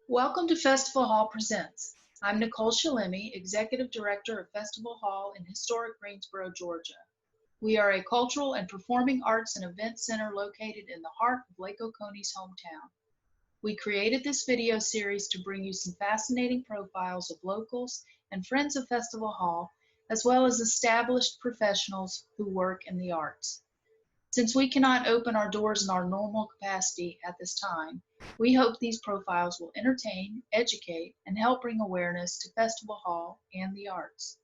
Welcome to Festival Hall Presents. I'm Nicole Chillemi, Executive Director of Festival Hall in historic Greensboro, Georgia. We are a cultural and performing arts and event center located in the heart of Lake Oconee's hometown. We created this video series to bring you some fascinating profiles of locals and friends of Festival Hall, as well as established professionals who work in the arts. Since we cannot open our doors in our normal capacity at this time, we hope these profiles will entertain, educate, and help bring awareness to Festival Hall and the arts.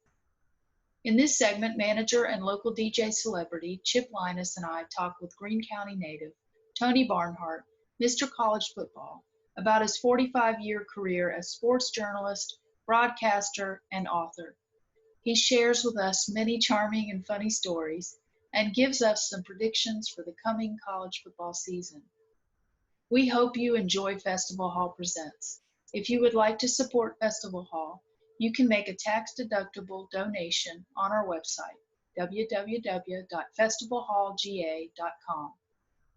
In this segment, manager and local DJ celebrity Chip Lyness and I talk with Greene County native Tony Barnhart, Mr. College Football, about his 45-year career as sports journalist, broadcaster, and author. He shares with us many charming and funny stories and gives us some predictions for the coming college football season. We hope you enjoy Festival Hall Presents. If you would like to support Festival Hall, you can make a tax-deductible donation on our website, www.festivalhallga.com.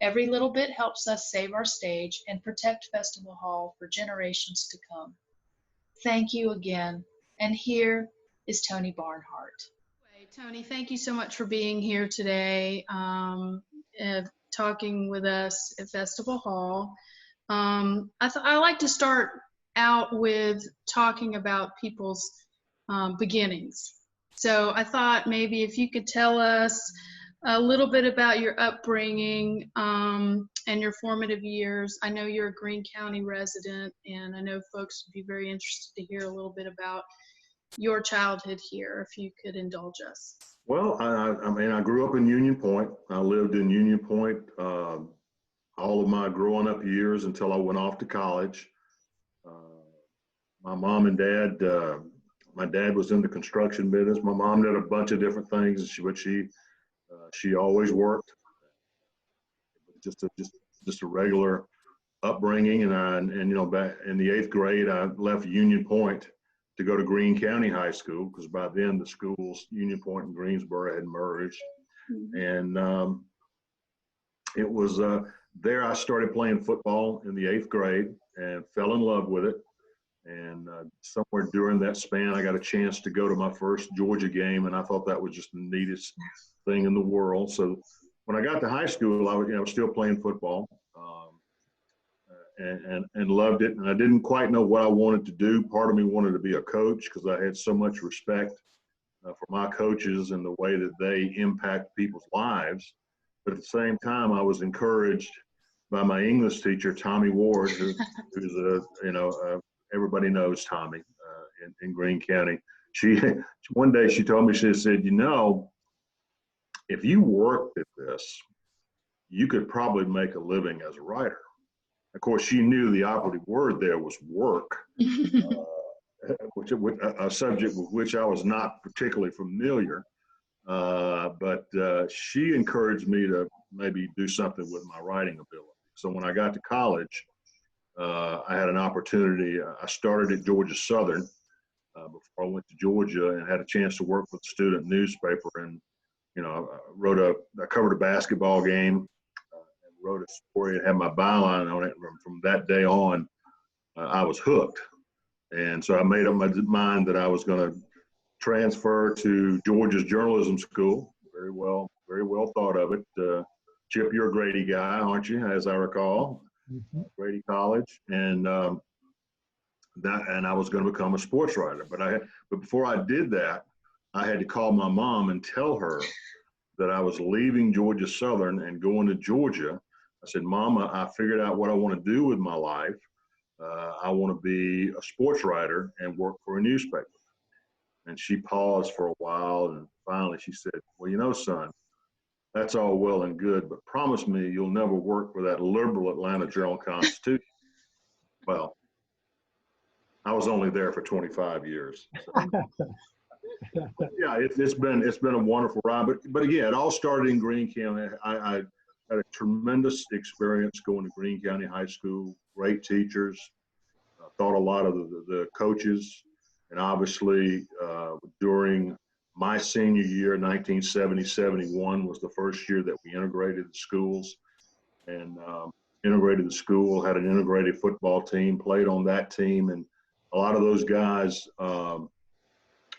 Every little bit helps us save our stage and protect Festival Hall for generations to come. Thank you again, and here is Tony Barnhart. Tony, thank you so much for being here today, talking with us at Festival Hall. I like to start out with talking about people's beginnings. So I thought maybe if you could tell us a little bit about your upbringing and your formative years. I know you're a Greene County resident, and I know folks would be very interested to hear a little bit about your childhood here, if you could indulge us. Well, I grew up in Union Point. I lived in Union Point all of my growing up years until I went off to college. My mom and dad, my dad was in the construction business. My mom did a bunch of different things, but she always worked. Just a regular upbringing, and back in the 8th grade, I left Union Point to go to Greene County High School, because by then the schools, Union Point and Greensboro, had merged. Mm-hmm. And it was there I started playing football in the 8th grade and fell in love with it. And somewhere during that span, I got a chance to go to my first Georgia game, and I thought that was just the neatest thing in the world. So when I got to high school, I was still playing football. And loved it, and I didn't quite know what I wanted to do. Part of me wanted to be a coach because I had so much respect for my coaches and the way that they impact people's lives. But at the same time, I was encouraged by my English teacher, Tommy Ward, who's everybody knows Tommy in Greene County. One day she told me, she said, if you worked at this, you could probably make a living as a writer. Of course, she knew the operative word there was work, which a subject with which I was not particularly familiar. But she encouraged me to maybe do something with my writing ability. So when I got to college, I had an opportunity. I started at Georgia Southern before I went to Georgia, and had a chance to work with the student newspaper. And I covered a basketball game. Wrote a story and had my byline on it. From that day on, I was hooked. And so I made up my mind that I was going to transfer to Georgia's journalism school. Very well thought of it. Chip, you're a Grady guy, aren't you, as I recall? Mm-hmm. Grady College. And I was going to become a sports writer. But before I did that, I had to call my mom and tell her that I was leaving Georgia Southern and going to Georgia. I said, Mama, I figured out what I want to do with my life. I want to be a sports writer and work for a newspaper. And she paused for a while, and finally she said, well, son, that's all well and good, but promise me you'll never work for that liberal Atlanta Journal-Constitution. Well, I was only there for 25 years. So. Yeah, it's been a wonderful ride. But again, it all started in Greene County. I had a tremendous experience going to Greene County High School, great teachers, thought a lot of the coaches, and obviously during my senior year, 1970-71 was the first year that we integrated the schools. And integrated the school, had an integrated football team, played on that team. And a lot of those guys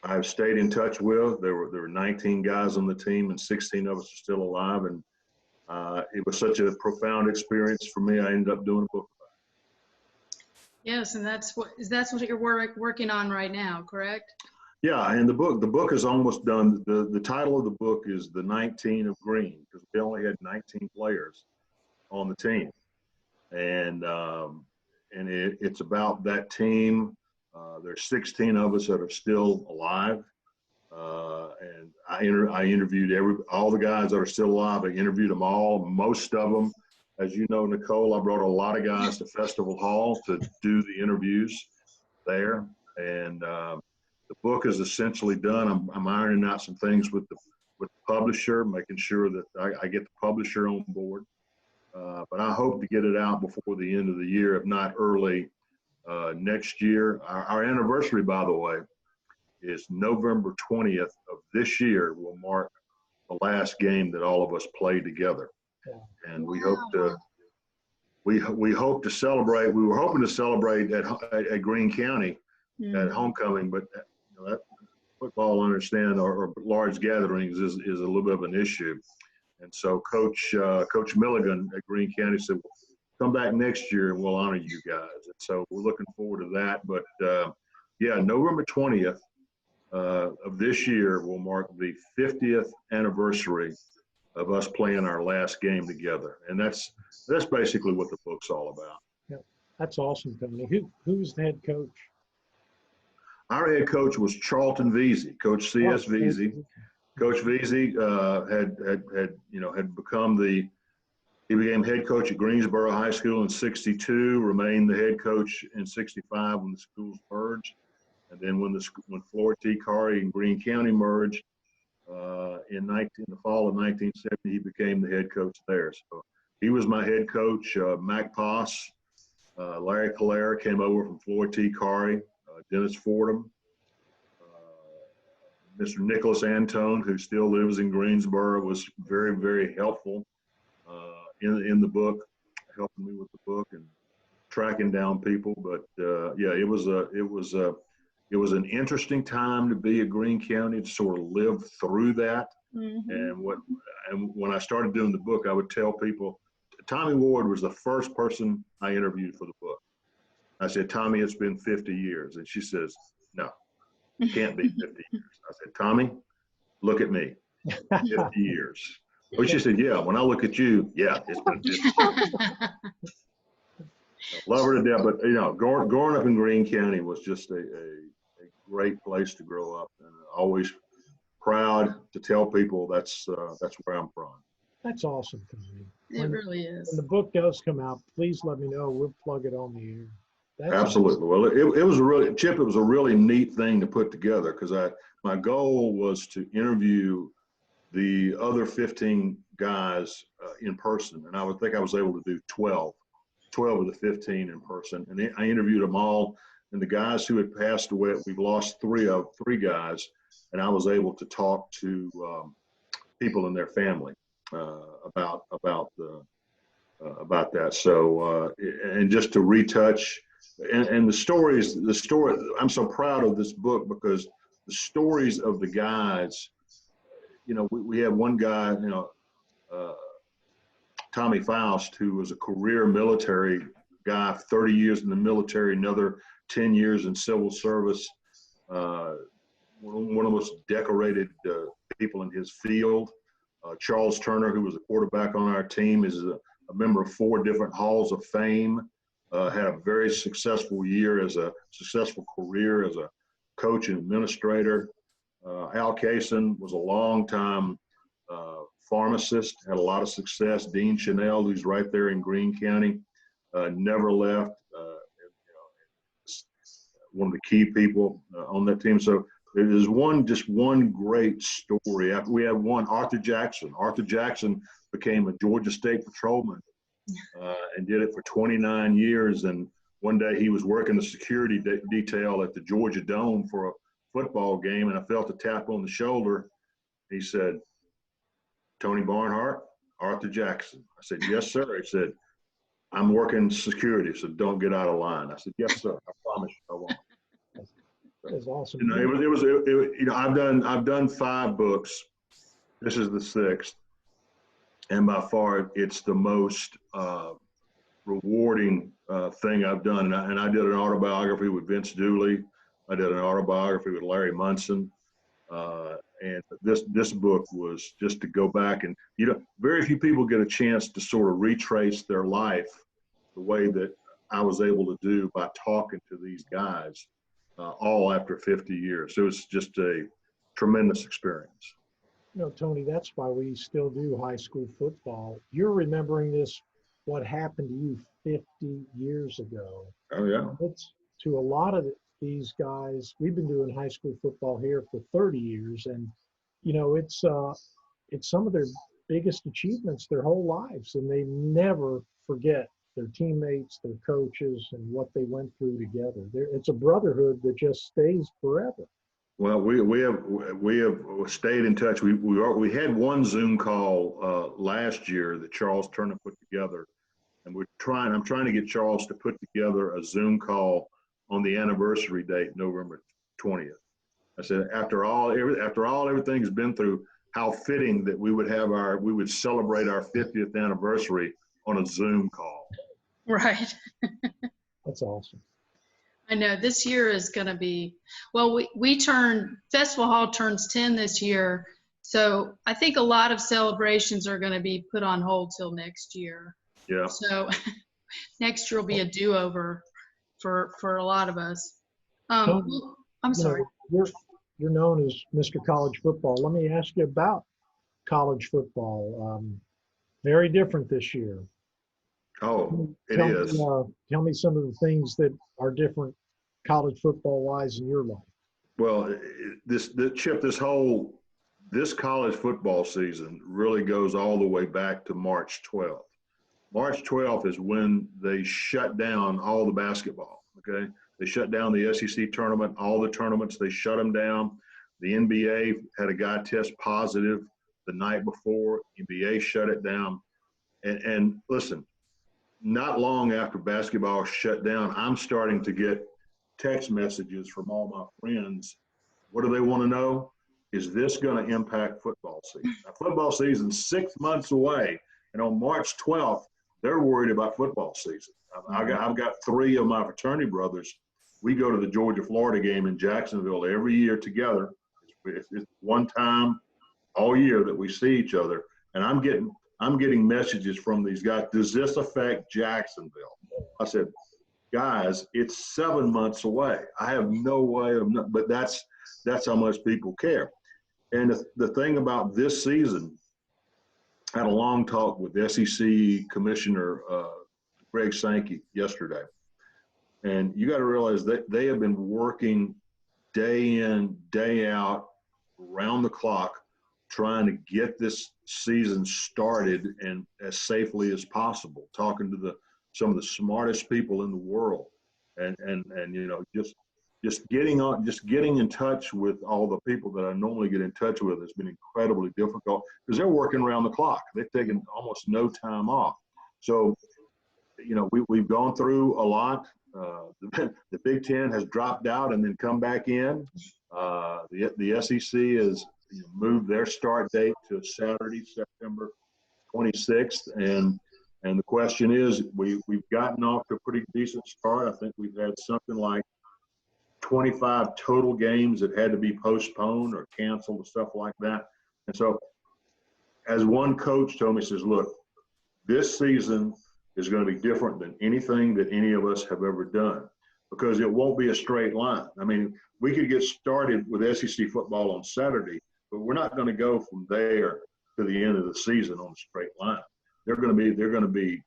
I've stayed in touch with. There were 19 guys on the team, and 16 of us are still alive. And it was such a profound experience for me. I ended up doing a book. Yes, and that's what you're working on right now, correct? Yeah, and the book is almost done. The title of the book is The 19 of Greene, because we only had 19 players on the team, and it's about that team. There's 16 of us that are still alive, and I interviewed all the guys that are still alive. I interviewed them all, most of them. As you know, Nicole, I brought a lot of guys to Festival Hall to do the interviews there, and the book is essentially done. I'm ironing out some things with the publisher, making sure that I get the publisher on board. But I hope to get it out before the end of the year, if not early next year. Our anniversary, by the way, is November 20th of this year. Will mark the last game that all of us played together. And we hope to we hope to celebrate. We were hoping to celebrate at Greene County at homecoming, but that football, understand, or large gatherings is a little bit of an issue. And so Coach Milligan at Greene County said, well, come back next year and we'll honor you guys. And so we're looking forward to that. But yeah, November 20th of this year will mark the 50th anniversary of us playing our last game together. And that's basically what the book's all about. Yeah, that's awesome, Tony. Who's the head coach? Our head coach was Charlton Veazey, Coach C.S. Veazey. Coach Veazey he became head coach at Greensboro High School in '62, remained the head coach in '65 when the schools merged. And then when Florida T. Carey and Greene County merged in the fall of 1970, he became the head coach there. So he was my head coach. Mac Poss, Larry Calera came over from Florida T. Carey. Dennis Fordham, Mr. Nicholas Antone, who still lives in Greensboro, was very, very helpful in the book, helping me with the book and tracking down people. But yeah, it was an interesting time to be at Greene County, to sort of live through that. Mm-hmm. And when I started doing the book, I would tell people, Tommy Ward was the first person I interviewed for the book. I said, Tommy, it's been 50 years. And she says, no, it can't be 50 years. I said, Tommy, look at me, 50 years. Well, she said, yeah, when I look at you, yeah, it's been 50 years. Love her to death. But, growing up in Greene County was just a great place to grow up. And always proud to tell people that's where I'm from. That's awesome, Tony. It really is. When the book does come out, please let me know. We'll plug it on the air. Absolutely. Well, it was it was a really neat thing to put together, because my goal was to interview the other 15 guys in person, and I would think I was able to do 12 of the 15 in person, and I interviewed them all. And the guys who had passed away, we've lost three guys, and I was able to talk to people in their family about that. So and just to retouch. And the story, I'm so proud of this book, because the stories of the guys, we had one guy, Tommy Faust, who was a career military guy, 30 years in the military, another 10 years in civil service, one of the most decorated people in his field. Charles Turner, who was a quarterback on our team, is a member of 4 different halls of fame. Had a very successful career as a coach and administrator. Al Kaysen was a long-time pharmacist, had a lot of success. Dean Chanel, who's right there in Greene County, never left. One of the key people on that team. So there's one great story. We have one, Arthur Jackson. Arthur Jackson became a Georgia State patrolman. And did it for 29 years. And one day he was working the security detail at the Georgia Dome for a football game, and I felt a tap on the shoulder. He said, Tony Barnhart, Arthur Jackson. I said, yes, sir. He said, I'm working security, so don't get out of line. I said, yes, sir. I promise you I won't. That is awesome. You know, you know, I've done 5 books. This is the 6th. And by far, it's the most rewarding thing I've done. And I did an autobiography with Vince Dooley. I did an autobiography with Larry Munson. And this book was just to go back and, you know, very few people get a chance to sort of retrace their life the way that I was able to do by talking to these guys all after 50 years. So it was just a tremendous experience. You know, Tony, that's why we still do high school football. You're remembering this, what happened to you 50 years ago. Oh, yeah. It's to a lot of these guys, we've been doing high school football here for 30 years. And, you know, it's some of their biggest achievements their whole lives. And they never forget their teammates, their coaches, and what they went through together. It's a brotherhood that just stays forever. Well, we have stayed in touch. We had one Zoom call last year that Charles Turner put together, and I'm trying to get Charles to put together a Zoom call on the anniversary date, November 20th. I said, after all everything's been through, how fitting that we would celebrate our 50th anniversary on a Zoom call. Right. That's awesome. I know this year is going to be, well, Festival Hall turns 10 this year. So I think a lot of celebrations are going to be put on hold till next year. Yeah. So next year will be a do-over for a lot of us. Tony, I'm sorry. You're known as Mr. College Football. Let me ask you about college football. Very different this year. Oh, it is. Tell me some of the things that are different college football-wise in your life. Well, this college football season really goes all the way back to March 12th. March 12th is when they shut down all the basketball, okay? They shut down the SEC tournament, all the tournaments, they shut them down. The NBA had a guy test positive the night before. NBA shut it down. And listen, not long after basketball shut down, I'm starting to get text messages from all my friends. What do they want to know? Is this going to impact football season? Now, football season's 6 months away, and on March 12th, they're worried about football season. I've got 3 of my fraternity brothers. We go to the Georgia-Florida game in Jacksonville every year together. It's one time all year that we see each other, and I'm getting messages from these guys. Does this affect Jacksonville? I said, guys, it's 7 months away. I have no way of knowing, but that's how much people care. And the thing about this season, I had a long talk with SEC Commissioner Greg Sankey yesterday. And you got to realize that they have been working day in, day out, around the clock, trying to get this season started and as safely as possible, talking to some of the smartest people in the world, and you know, just getting in touch with all the people that I normally get in touch with has been incredibly difficult because they're working around the clock. They've taken almost no time off. So, you know, we've gone through a lot. The Big Ten has dropped out and then come back in. The SEC has moved their start date to Saturday, September 26th, and the question is, we've gotten off to a pretty decent start. I think we've had something like 25 total games that had to be postponed or canceled and stuff like that. And so, as one coach told me, he says, look, this season is going to be different than anything that any of us have ever done because it won't be a straight line. I mean, we could get started with SEC football on Saturday, but we're not going to go from there to the end of the season on a straight line. They're going to be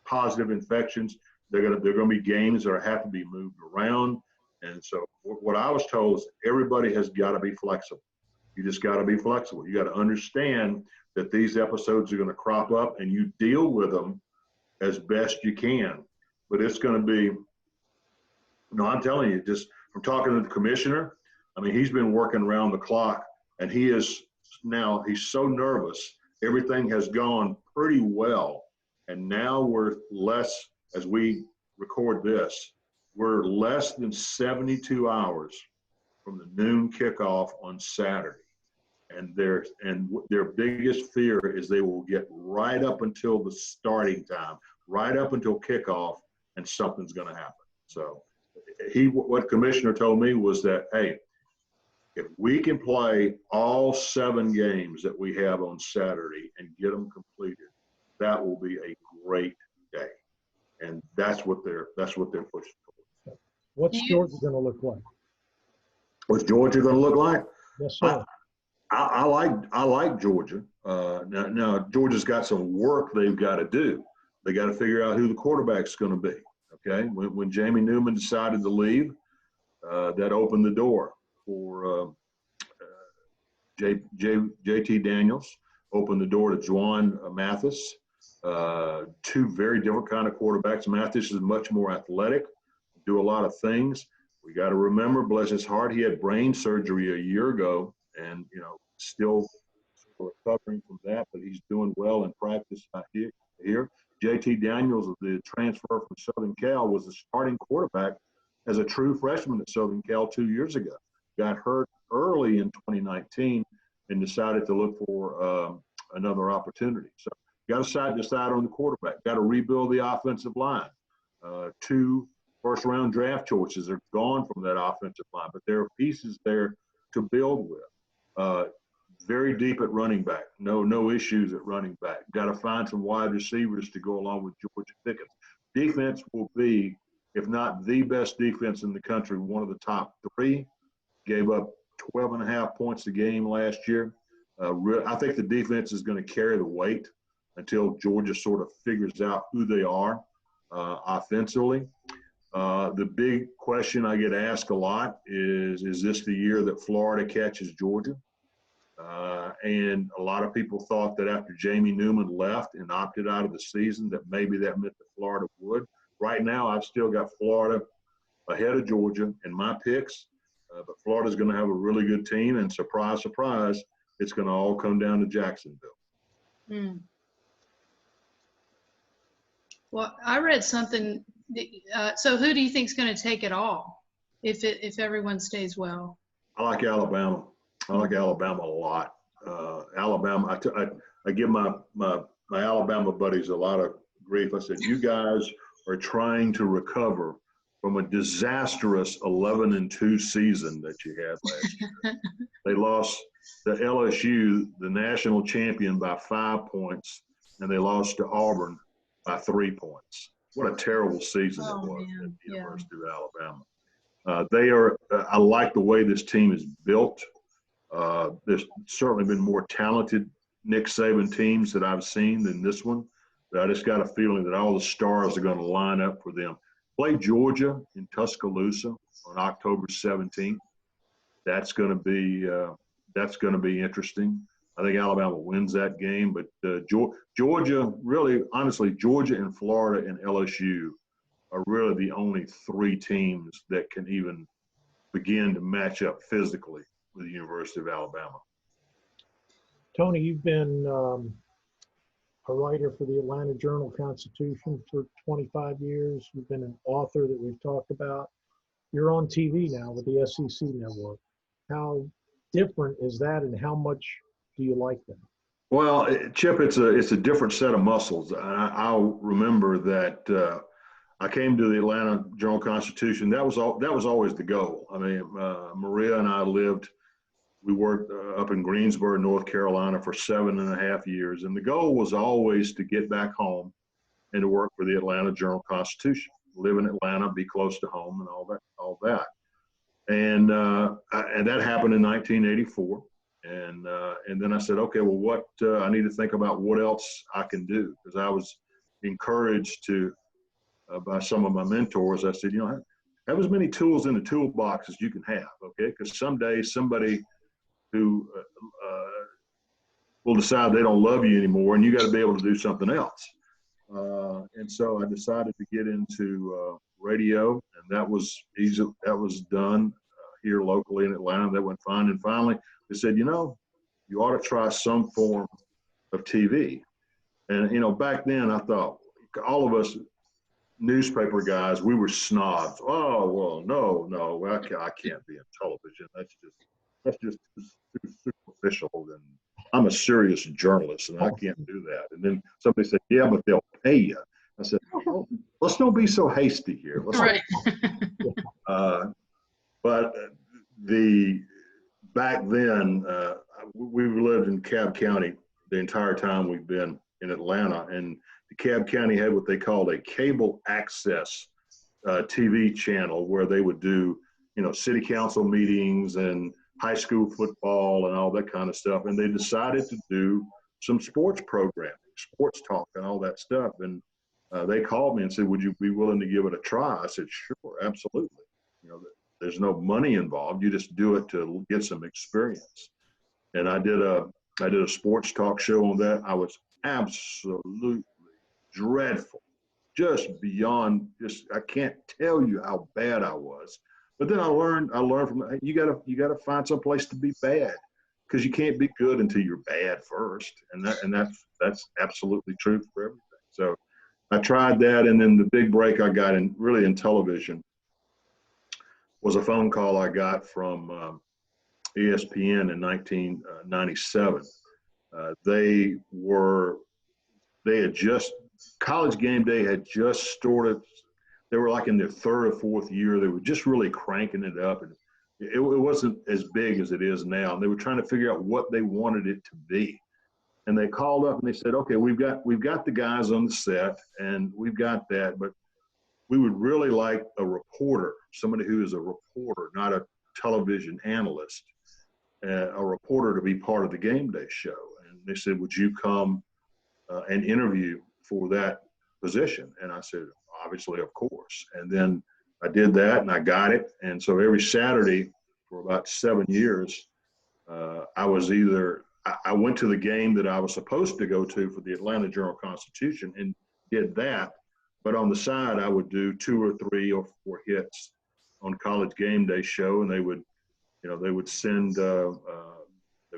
positive infections. They're going to be games that have to be moved around. And so what I was told is everybody has got to be flexible. You just got to be flexible. You got to understand that these episodes are going to crop up and you deal with them as best you can. But it's going to be, I'm telling you, just from talking to the commissioner, I mean, he's been working around the clock and he's so nervous. Everything has gone pretty well. And now we're less, as we record this, we're less than 72 hours from the noon kickoff on Saturday. And their biggest fear is they will get right up until the starting time, right up until kickoff, and something's going to happen. So what Commissioner told me was that, hey, if we can play all 7 games that we have on Saturday and get them completed, that will be a great day. And that's what they're pushing towards. What's Georgia going to look like? What's Georgia going to look like? Yes, sir. I like Georgia. Now Georgia's got some work they've got to do. They got to figure out who the quarterback's going to be. Okay, when Jamie Newman decided to leave, that opened the door for JT Daniels. Opened the door to Juwan Mathis. 2 very different kind of quarterbacks. Mathis is much more athletic, do a lot of things. We got to remember, bless his heart, he had brain surgery a year ago, and still recovering from that, but he's doing well in practice here. JT Daniels, the transfer from Southern Cal, was the starting quarterback as a true freshman at Southern Cal 2 years ago. Got hurt early in 2019 and decided to look for another opportunity. So got to decide on the quarterback. Got to rebuild the offensive line. 2 first-round draft choices are gone from that offensive line, but there are pieces there to build with. Very deep at running back. No issues at running back. Got to find some wide receivers to go along with Georgia Pickens. Defense will be, if not the best defense in the country, one of the top 3. Gave up 12.5 points a game last year. I think the defense is going to carry the weight until Georgia sort of figures out who they are offensively. The big question I get asked a lot is this the year that Florida catches Georgia? And a lot of people thought that after Jamie Newman left and opted out of the season that maybe that meant that Florida would. Right now, I've still got Florida ahead of Georgia in my picks, but Florida's going to have a really good team, and surprise, surprise, it's going to all come down to Jacksonville. Mm. Well, I read something. So who do you think is going to take it all if everyone stays well? I like Alabama. I like Alabama a lot. Alabama, I give my Alabama buddies a lot of grief. I said, you guys are trying to recover from a disastrous 11-2 season that you had last year. They lost to LSU, the national champion, by 5 points, and they lost to Auburn by 3 points. What a terrible season it was at the University of Alabama. I like the way this team is built. There's certainly been more talented Nick Saban teams that I've seen than this one. But I just got a feeling that all the stars are going to line up for them. Play Georgia in Tuscaloosa on October 17th. That's going to be interesting. I think Alabama wins that game, but Georgia, really, honestly, Georgia and Florida and LSU are really the only 3 teams that can even begin to match up physically with the University of Alabama. Tony, you've been a writer for the Atlanta Journal-Constitution for 25 years. You've been an author that we've talked about. You're on TV now with the SEC network. How different is that, and how much do you like that? Well, Chip, it's a different set of muscles. I'll remember that I came to the Atlanta Journal-Constitution. That was always the goal. I mean, Maria and I we worked up in Greensboro, North Carolina for 7.5 years. And the goal was always to get back home and to work for the Atlanta Journal-Constitution, live in Atlanta, be close to home, and all that. And that happened in 1984. And then I said, okay, well, I need to think about what else I can do, because I was encouraged by some of my mentors. I said, have as many tools in the toolbox as you can have, okay? Because someday somebody who will decide they don't love you anymore, and you got to be able to do something else. And so I decided to get into radio, and that was easy. That was done here locally in Atlanta. That went fine. And finally, they said, you ought to try some form of TV. And, you know, back then I thought all of us newspaper guys, we were snobs. Oh, well, no, I can't be in television. That's just too superficial. And I'm a serious journalist and I can't do that. And then somebody said, yeah, but they'll pay you. I said, well, let's don't be so hasty here. Right. But back then, we lived in Cobb County the entire time we've been in Atlanta, and the Cobb County had what they called a cable access TV channel where they would do, you know, city council meetings and high school football and all that kind of stuff. And they decided to do some sports programming, sports talk and all that stuff. And they called me and said, would you be willing to give it a try? I said, sure, absolutely. You know, there's no money involved. You just do it to get some experience. And I did a sports talk show on that. I was absolutely dreadful, just beyond, I can't tell you how bad I was. But then I learned from you gotta find some place to be bad, because you can't be good until you're bad first. And that's absolutely true for everything. So I tried that, and then the big break I got in television was a phone call I got from ESPN in 1997. College Game Day had just started. They were like in their third or fourth year. They were just really cranking it up, and it wasn't as big as it is now. And they were trying to figure out what they wanted it to be. And they called up and they said, okay, we've got the guys on the set, and we've got that, but we would really like a reporter, somebody who is a reporter, not a television analyst, a reporter to be part of the game day show. And they said, would you come and interview for that position? And I said, obviously, of course. And then I did that and I got it. And so every Saturday for about 7 years, I went to the game that I was supposed to go to for the Atlanta Journal-Constitution and did that. But on the side, I would do 2 or 3 or 4 hits on College Game Day show, and they would send, they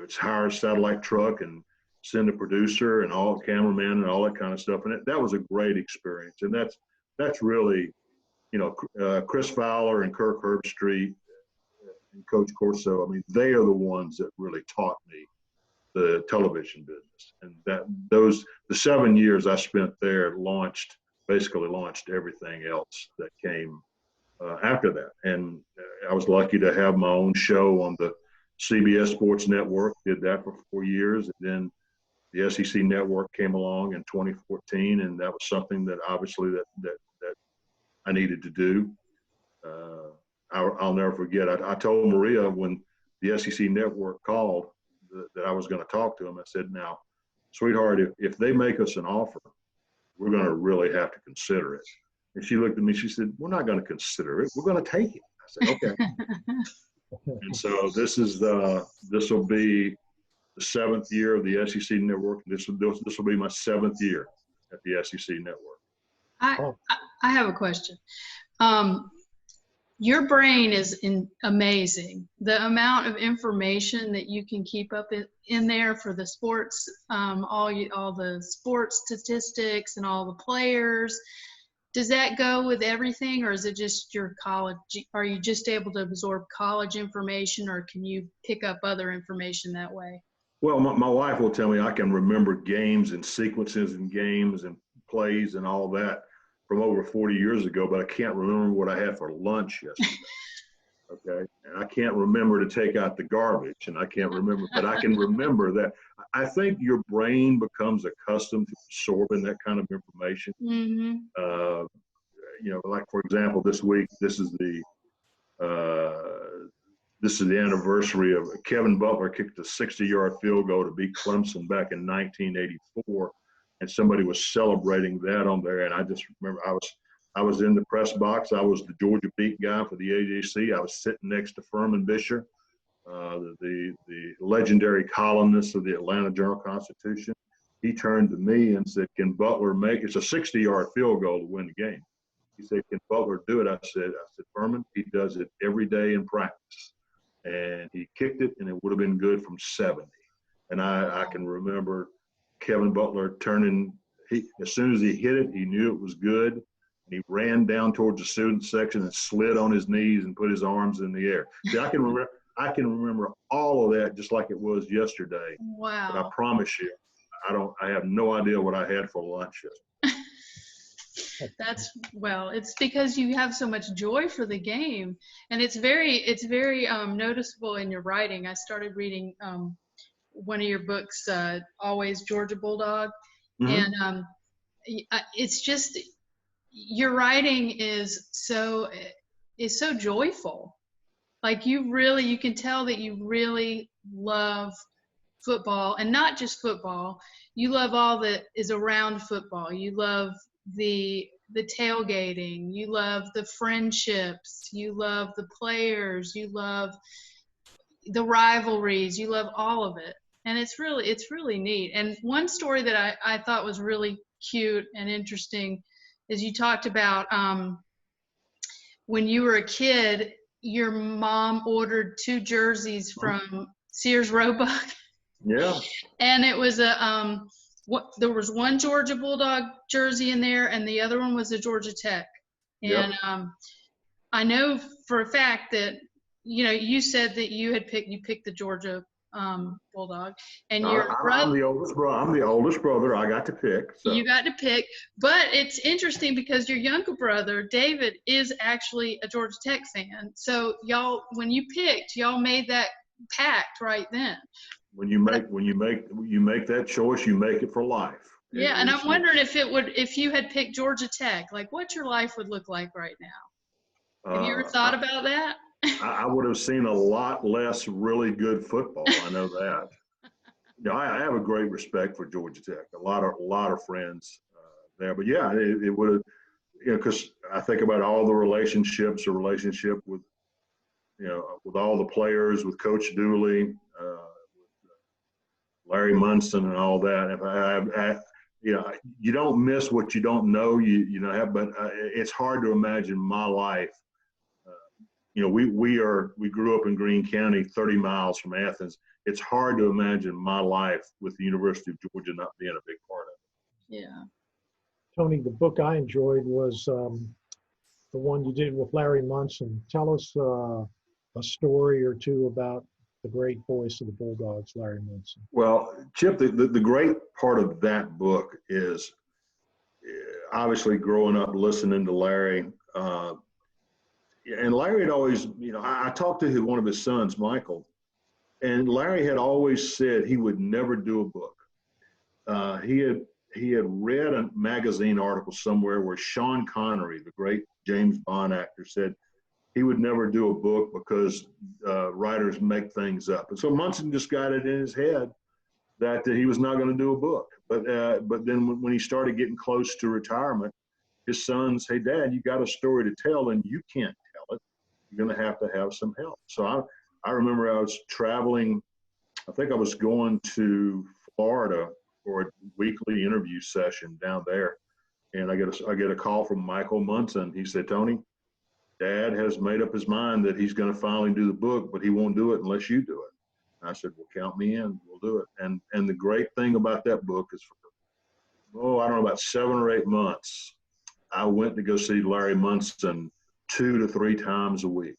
would hire a satellite truck and send a producer and all cameraman and all that kind of stuff. And that was a great experience. And that's really, you know, Chris Fowler and Kirk Herbstreit and Coach Corso. I mean, they are the ones that really taught me the television business. And the 7 years I spent there basically launched everything else that came after that. And I was lucky to have my own show on the CBS Sports Network, did that for 4 years. And then the SEC Network came along in 2014, and that was something that obviously that I needed to do. I'll never forget, I told Maria when the SEC Network called that I was going to talk to him. I said, now, sweetheart, if they make us an offer, we're going to really have to consider it. And she looked at me, she said, we're not going to consider it. We're going to take it. I said, okay. And so this will be the 7th year of the SEC Network. This will be my 7th year at the SEC Network. I have a question. Your brain is amazing. The amount of information that you can keep up in there for the sports, all the sports statistics and all the players. Does that go with everything, or is it just your college? Are you just able to absorb college information, or can you pick up other information that way? Well, my wife will tell me I can remember games and sequences and games and plays and all that from over 40 years ago, but I can't remember what I had for lunch yesterday. Okay. And I can't remember to take out the garbage, and I can't remember, but I can remember that. I think your brain becomes accustomed to absorbing that kind of information. Mm-hmm. You know, like for example, this week, this is the anniversary of Kevin Butler kicked a 60-yard field goal to beat Clemson back in 1984. And somebody was celebrating that on there. And I just remember I was in the press box. I was the Georgia beat guy for the AJC. I was sitting next to Furman Bisher, the legendary columnist of the Atlanta Journal-Constitution. He turned to me and said, can Butler make, it's a 60-yard field goal to win the game. He said, can Butler do it? I said, Furman, he does it every day in practice. And he kicked it, and it would have been good from 70. And I can remember Kevin Butler turning as soon as he hit it, he knew it was good. And he ran down towards the student section and slid on his knees and put his arms in the air. See, I can remember all of that just like it was yesterday. Wow. But I promise you, I have no idea what I had for lunch yesterday. It's because you have so much joy for the game, and it's very noticeable in your writing. I started reading one of your books, Always Georgia Bulldog, Mm-hmm. and it's just, your writing is so joyful. Like you can tell that you really love football, and not just football. You love all that is around football. You love the tailgating, you love the friendships, you love the players, you love the rivalries, you love all of it. And it's really neat. And one story that I thought was really cute and interesting is you talked about when you were a kid, your mom ordered 2 jerseys from Sears Roebuck. Yeah. And it was there was one Georgia Bulldog jersey in there, and the other one was a Georgia Tech. And I know for a fact that, you said that you picked the Georgia Bulldog, and your brother. I'm the oldest brother. I got to pick. So. You got to pick, but it's interesting because your younger brother David is actually a Georgia Tech fan. So y'all, when you picked, y'all made that pact right then. When you make that choice, you make it for life. Yeah, and I'm wondering if you had picked Georgia Tech, like what your life would look like right now. Have you ever thought about that? I would have seen a lot less really good football. I know that. I have a great respect for Georgia Tech. A lot of friends there, but yeah, it would have. Because I think about all the relationships, a relationship with, with all the players, with Coach Dooley. Larry Munson and all that. You don't miss what you don't know. But it's hard to imagine my life. We grew up in Greene County, 30 miles from Athens. It's hard to imagine my life with the University of Georgia not being a big part of it. Yeah. Tony, the book I enjoyed was the one you did with Larry Munson. Tell us a story or two about the great voice of the Bulldogs, Larry Munson. Well, Chip, the great part of that book is obviously growing up listening to Larry. And Larry had always, I talked to one of his sons, Michael, and Larry had always said he would never do a book. He had read a magazine article somewhere where Sean Connery, the great James Bond actor, said he would never do a book because writers make things up. And so Munson just got it in his head that he was not going to do a book. But then when he started getting close to retirement, his sons, hey, Dad, you got a story to tell, and you can't tell it. You're going to have some help. So I remember I was traveling. I think I was going to Florida for a weekly interview session down there. And I get a call from Michael Munson. He said, Tony, Dad has made up his mind that he's going to finally do the book, but he won't do it unless you do it. And I said, well, count me in. We'll do it. And the great thing about that book is, I don't know, about 7 or 8 months, I went to go see Larry Munson 2 to 3 times a week.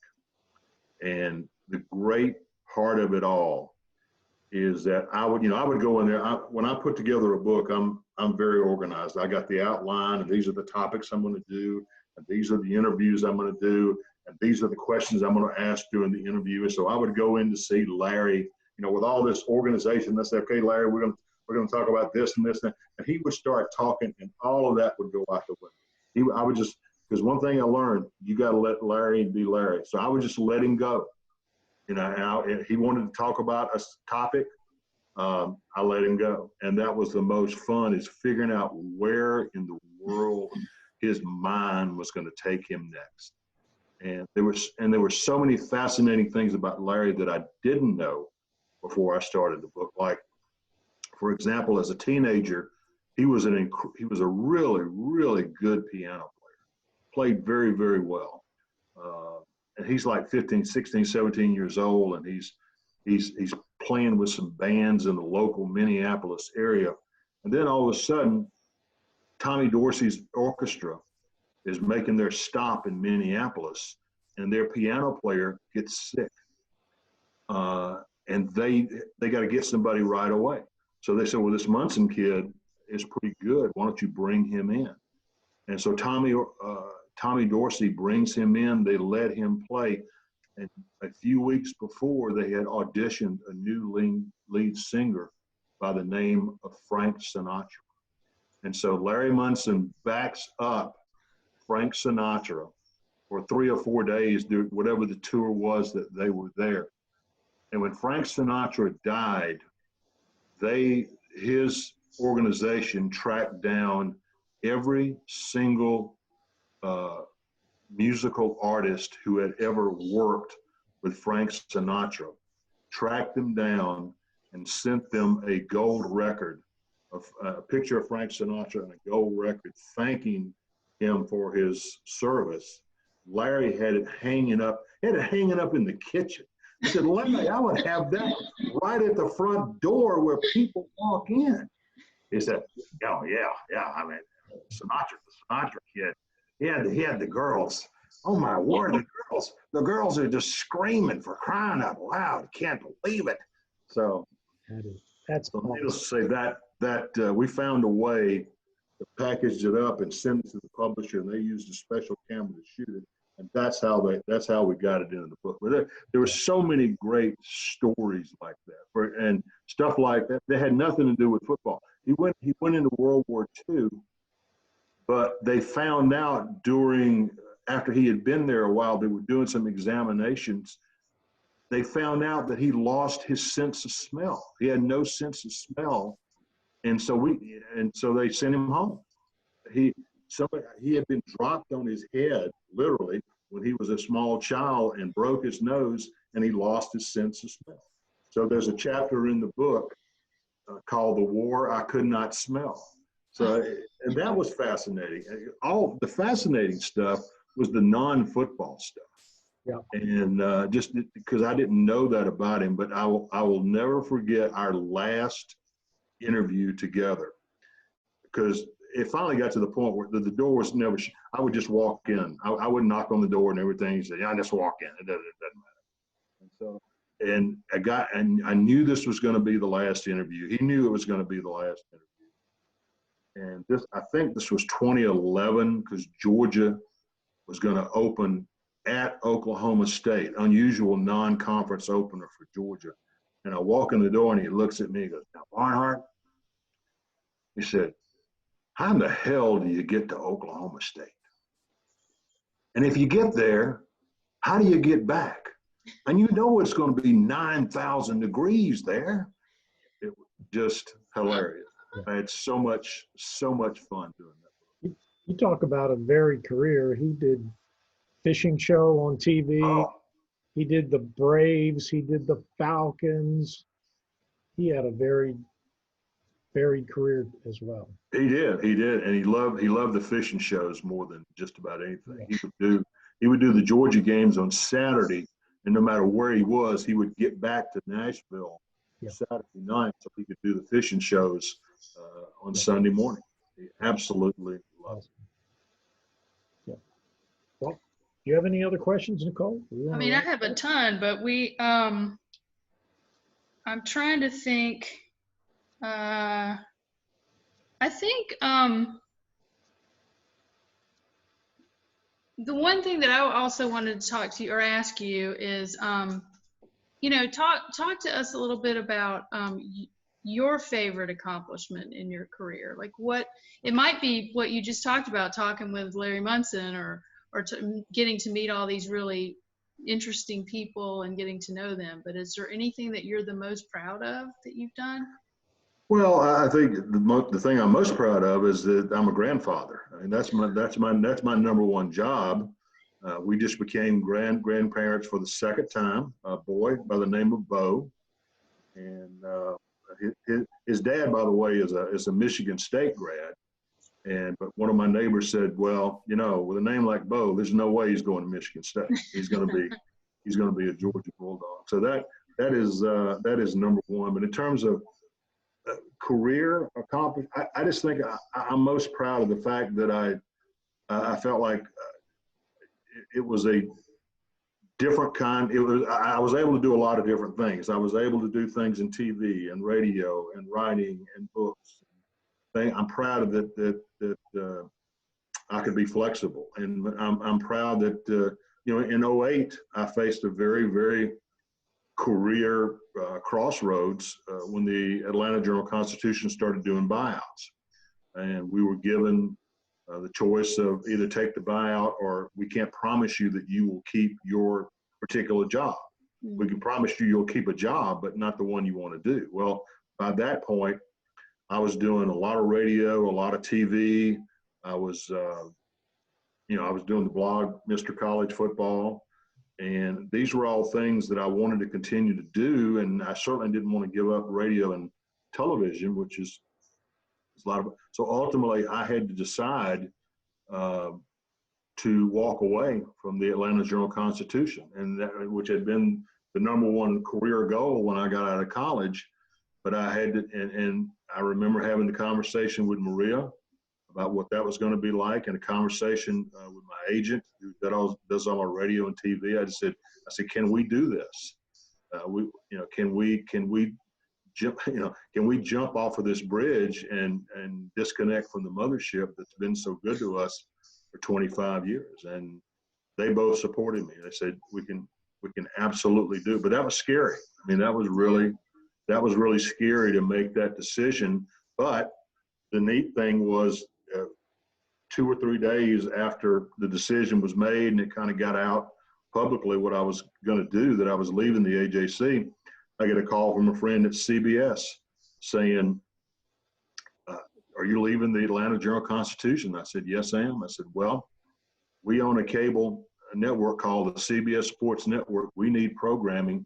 And the great part of it all is that I would go in there. When I put together a book, I'm very organized. I got the outline, and these are the topics I'm going to do, and these are the interviews I'm going to do, and these are the questions I'm going to ask during the interview. And so I would go in to see Larry, with all this organization. Let's say, okay, Larry, we're going to talk about this and this, and he would start talking, and all of that would go out the window. Because one thing I learned, you got to let Larry be Larry. So I would just let him go. He wanted to talk about a topic, I let him go. And that was the most fun, is figuring out where in the world his mind was going to take him next. And there were so many fascinating things about Larry that I didn't know before I started the book. Like, for example, as a teenager, he was a really, really good piano player. Played very, very well. And he's like 15, 16, 17 years old, and he's playing with some bands in the local Minneapolis area. And then all of a sudden, Tommy Dorsey's orchestra is making their stop in Minneapolis, and their piano player gets sick. And they got to get somebody right away. So they said, well, this Munson kid is pretty good. Why don't you bring him in? And so Tommy Dorsey brings him in. They let him play. And a few weeks before, they had auditioned a new lead singer by the name of Frank Sinatra. And so Larry Munson backs up Frank Sinatra for 3 or 4 days, whatever the tour was that they were there. And when Frank Sinatra died, his organization tracked down every single musical artist who had ever worked with Frank Sinatra, tracked them down and sent them a gold record, a picture of Frank Sinatra and a gold record thanking him for his service. Larry had it hanging up in the kitchen. I said, Larry, I would have that right at the front door where people walk in. He said, oh, yeah. I mean, the Sinatra kid, he had the girls. Oh, my word, the girls are just screaming for crying out loud. Can't believe it. So that's so needless to say that we found a way to package it up and send it to the publisher, and they used a special camera to shoot it. And that's how we got it into the book. But there were so many great stories like that, and stuff like that. They had nothing to do with football. He went into World War II, but they found out after he had been there a while, they were doing some examinations. They found out that he lost his sense of smell. He had no sense of smell, and so they sent him home. He had been dropped on his head, literally, when he was a small child and broke his nose, and he lost his sense of smell. So there's a chapter in the book called "The War I Could Not Smell." So, and that was fascinating. All the fascinating stuff was the non-football stuff. Yeah. And just because I didn't know that about him, but I will never forget our last interview together, because it finally got to the point where the door was never, I would just walk in. I would knock on the door and everything. He said, yeah, just walk in. It doesn't matter. And so, I knew this was going to be the last interview. He knew it was going to be the last interview. And I think this was 2011, because Georgia was going to open at Oklahoma State, unusual non-conference opener for Georgia. And I walk in the door and he looks at me and goes, now, Barnhart, he said, how in the hell do you get to Oklahoma State? And if you get there, how do you get back? And you know it's going to be 9,000 degrees there. It was just hilarious. I had so much fun doing that. You talk about a varied career. He did fishing show on TV. Oh. He did the Braves. He did the Falcons. He had a very varied career as well. He did, and he loved the fishing shows more than just about anything. Yeah. He would do the Georgia games on Saturday, and no matter where he was, he would get back to Nashville Saturday night so he could do the fishing shows on Sunday morning. He absolutely loved it. Yeah. Well, do you have any other questions, Nicole? I mean, I have a ton, but I'm trying to think. I think the one thing that I also wanted to talk to you or ask you is, talk to us a little bit about your favorite accomplishment in your career. Like it might be what you just talked about, talking with Larry Munson or getting to meet all these really interesting people and getting to know them. But is there anything that you're the most proud of that you've done? Well, I think the thing I'm most proud of is that I'm a grandfather. I mean, that's my number one job. We just became grandparents for the second time. A boy by the name of Bo, and his dad, by the way, is a Michigan State grad. But one of my neighbors said, well, with a name like Bo, there's no way he's going to Michigan State. He's going to be a Georgia Bulldog. So that is number one. But in terms of career accomplishment, I just think I'm most proud of the fact that I felt like it was a different kind. I was able to do a lot of different things. I was able to do things in TV and radio and writing and books. I'm proud of that I could be flexible, and I'm proud that in '08 I faced a very, very career crossroads when the Atlanta Journal-Constitution started doing buyouts, and we were given the choice of either take the buyout or we can't promise you that you will keep your particular job. We can promise you'll keep a job, but not the one you want to do. Well, by that point, I was doing a lot of radio, a lot of TV. I was, I was doing the blog, Mr. College Football. And these were all things that I wanted to continue to do. And I certainly didn't want to give up radio and television, which is a lot of, so ultimately I had to decide to walk away from the Atlanta Journal-Constitution, and which had been the #1 career goal when I got out of college. But I had to, and I remember having the conversation with Maria about what that was going to be like, and a conversation with my agent who does all our radio and TV. I said, can we do this? Can we jump off of this bridge and disconnect from the mothership that's been so good to us for 25 years? And they both supported me. They said, we can absolutely do it. But that was scary. I mean, that was really scary to make that decision. But the neat thing was 2 or 3 days after the decision was made and it kind of got out publicly what I was going to do, that I was leaving the AJC, I get a call from a friend at CBS saying, are you leaving the Atlanta Journal-Constitution? I said, yes, I am. I said, well, we own a cable network called the CBS Sports Network. We need programming.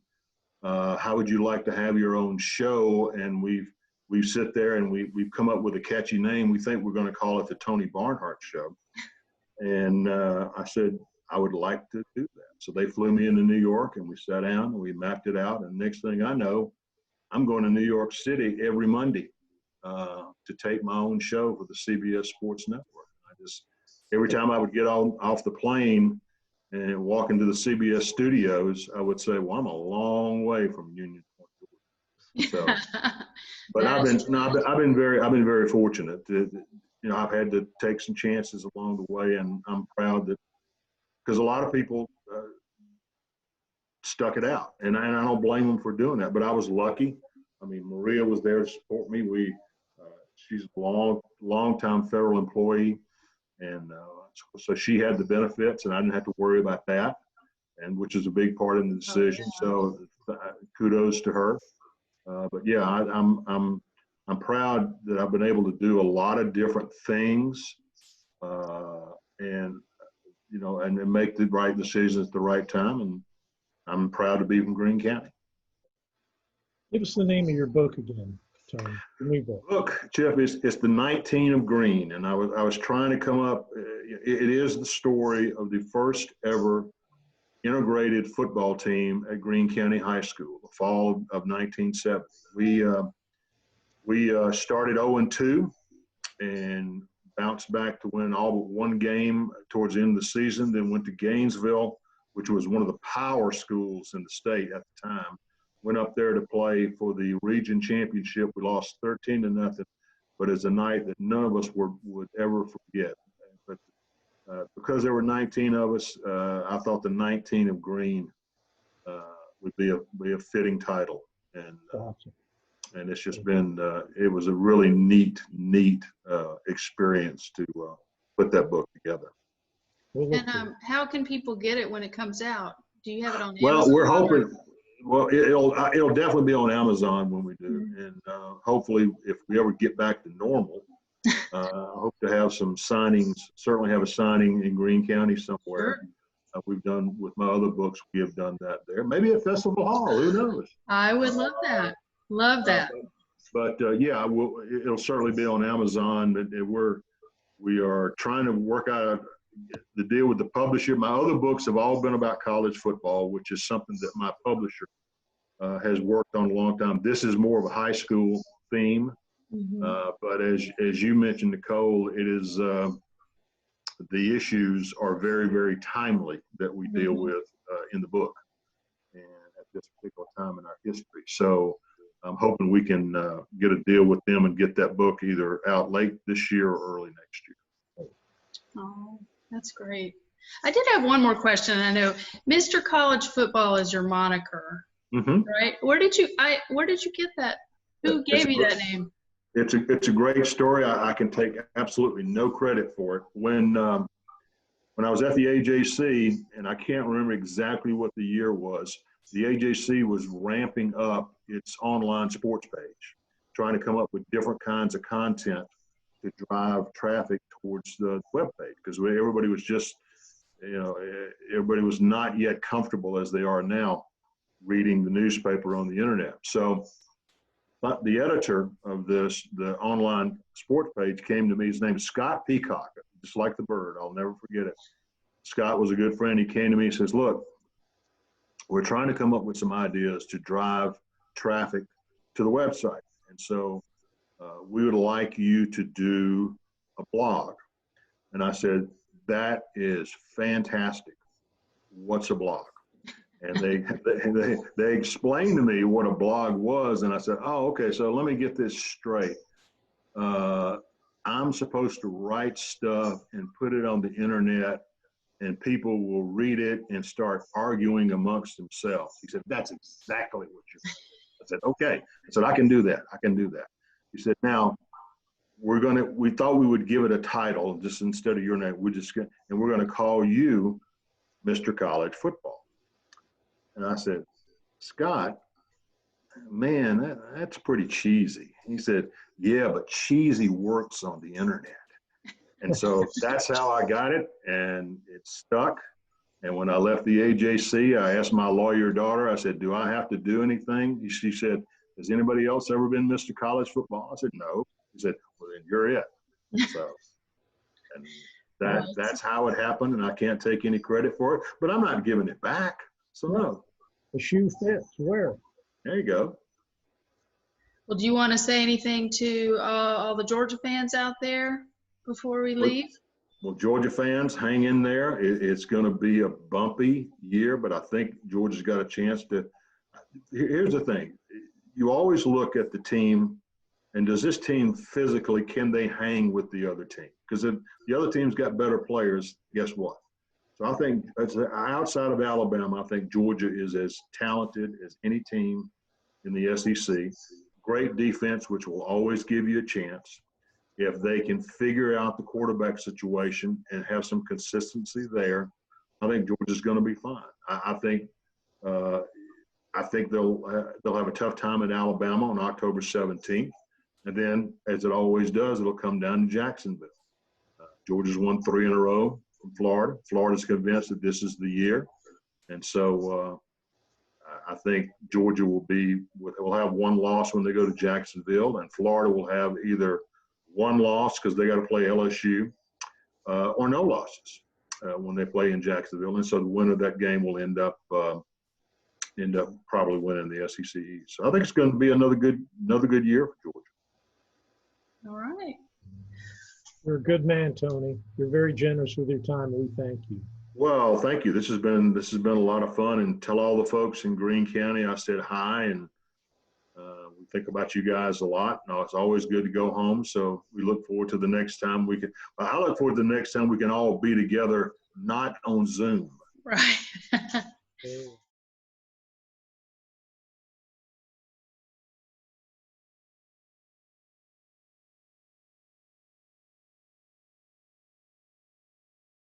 How would you like to have your own show? And we sit there and we've come up with a catchy name. We think we're going to call it the Tony Barnhart Show. And I said, I would like to do that. So they flew me into New York and we sat down and we mapped it out. And next thing I know, I'm going to New York City every Monday to take my own show for the CBS Sports Network. Every time I would get off the plane and walk into the CBS studios, I would say, well, I'm a long way from Union Point, Georgia. So, but I've been very fortunate. I've had to take some chances along the way, and I'm proud that, because a lot of people stuck it out, and I don't blame them for doing that. But I was lucky. I mean, Maria was there to support me. She's a long-time federal employee, and so she had the benefits, and I didn't have to worry about that, and which is a big part in the decision. So kudos to her. But yeah, I'm proud that I've been able to do a lot of different things, and make the right decisions at the right time. And I'm proud to be from Greene County. Give us the name of your book again, Tony. The new book. Look, Chip, it's the 19 of Greene, and I was trying to come up. It is the story of the first ever integrated football team at Greene County High School, the fall of 1970. We started 0-2 and bounced back to win all but one game towards the end of the season, then went to Gainesville, which was one of the power schools in the state at the time. Went up there to play for the region championship. We lost 13-0, but it's a night that none of us would ever forget. But because there were 19 of us, I thought the 19 of Greene would be a fitting title. And and it's just been, it was a really neat experience to put that book together. And how can people get it when it comes out? Do you have it on Amazon? Well, we're hoping. Well, it'll definitely be on Amazon when we do, and hopefully, if we ever get back to normal, I hope to have some signings. Certainly, have a signing in Greene County somewhere. Sure. We've done with my other books. We have done that there. Maybe at Festival Hall. Who knows? I would love that. Love that. But yeah, it'll certainly be on Amazon. But we are trying to work out the deal with the publisher. My other books have all been about college football, which is something that my publisher has worked on a long time. This is more of a high school theme. But as you mentioned, Nicole, it is the issues are very, very timely that we deal with in the book and at this particular time in our history. So I'm hoping we can get a deal with them and get that book either out late this year or early next year. Oh, that's great. I did have one more question. I know Mr. College Football is your moniker, right? Where did you get that? Who gave you that name? It's a great story. I can take absolutely no credit for it. When I was at the AJC, and I can't remember exactly what the year was, the AJC was ramping up its online sports page, trying to come up with different kinds of content to drive traffic towards the web page, because everybody was just, everybody was not yet comfortable as they are now reading the newspaper on the internet. So but the editor of the online sports page came to me. His name is Scott Peacock, just like the bird. I'll never forget it. Scott was a good friend. He came to me and says, look, we're trying to come up with some ideas to drive traffic to the website. And so we would like you to do a blog. And I said, that is fantastic. What's a blog? And they explained to me what a blog was, and I said, oh, okay, so let me get this straight. I'm supposed to write stuff and put it on the internet, and people will read it and start arguing amongst themselves. He said, that's exactly what you're doing. I said, okay. I said, I can do that. I can do that. He said, now, we thought we would give it a title, just instead of your name, and we're going to call you Mr. College Football. And I said, Scott, man, that's pretty cheesy. He said, yeah, but cheesy works on the internet. And so that's how I got it, and it stuck. And when I left the AJC, I asked my lawyer daughter, I said, do I have to do anything? She said, has anybody else ever been Mr. College Football? I said, no. He said, well, then you're it. So, and that's how it happened, and I can't take any credit for it, but I'm not giving it back. So no. The shoe fits. Wear it. There you go. Well, do you want to say anything to all the Georgia fans out there before we leave? Well, Georgia fans, hang in there. It's going to be a bumpy year, but I think Georgia's got a chance to. Here's the thing. You always look at the team, and does this team physically, can they hang with the other team? Because if the other team's got better players, guess what? So I think outside of Alabama, I think Georgia is as talented as any team in the SEC. Great defense, which will always give you a chance. If they can figure out the quarterback situation and have some consistency there, I think Georgia's going to be fine. I think they'll have a tough time at Alabama on October 17th. And then, as it always does, it'll come down to Jacksonville. Georgia's won 3 in a row from Florida. Florida's convinced that this is the year. And so I think Georgia will have one loss when they go to Jacksonville, and Florida will have either one loss because they got to play LSU or no losses when they play in Jacksonville. And so the winner of that game will end up probably winning the SEC East. So I think it's going to be another good year for Georgia. All right. You're a good man, Tony. You're very generous with your time, and we thank you. Well, thank you. This has been a lot of fun, and tell all the folks in Greene County I said hi, and we think about you guys a lot. No, it's always good to go home. So we look forward to the next time we can. I look forward to the next time we can all be together, not on Zoom. Right.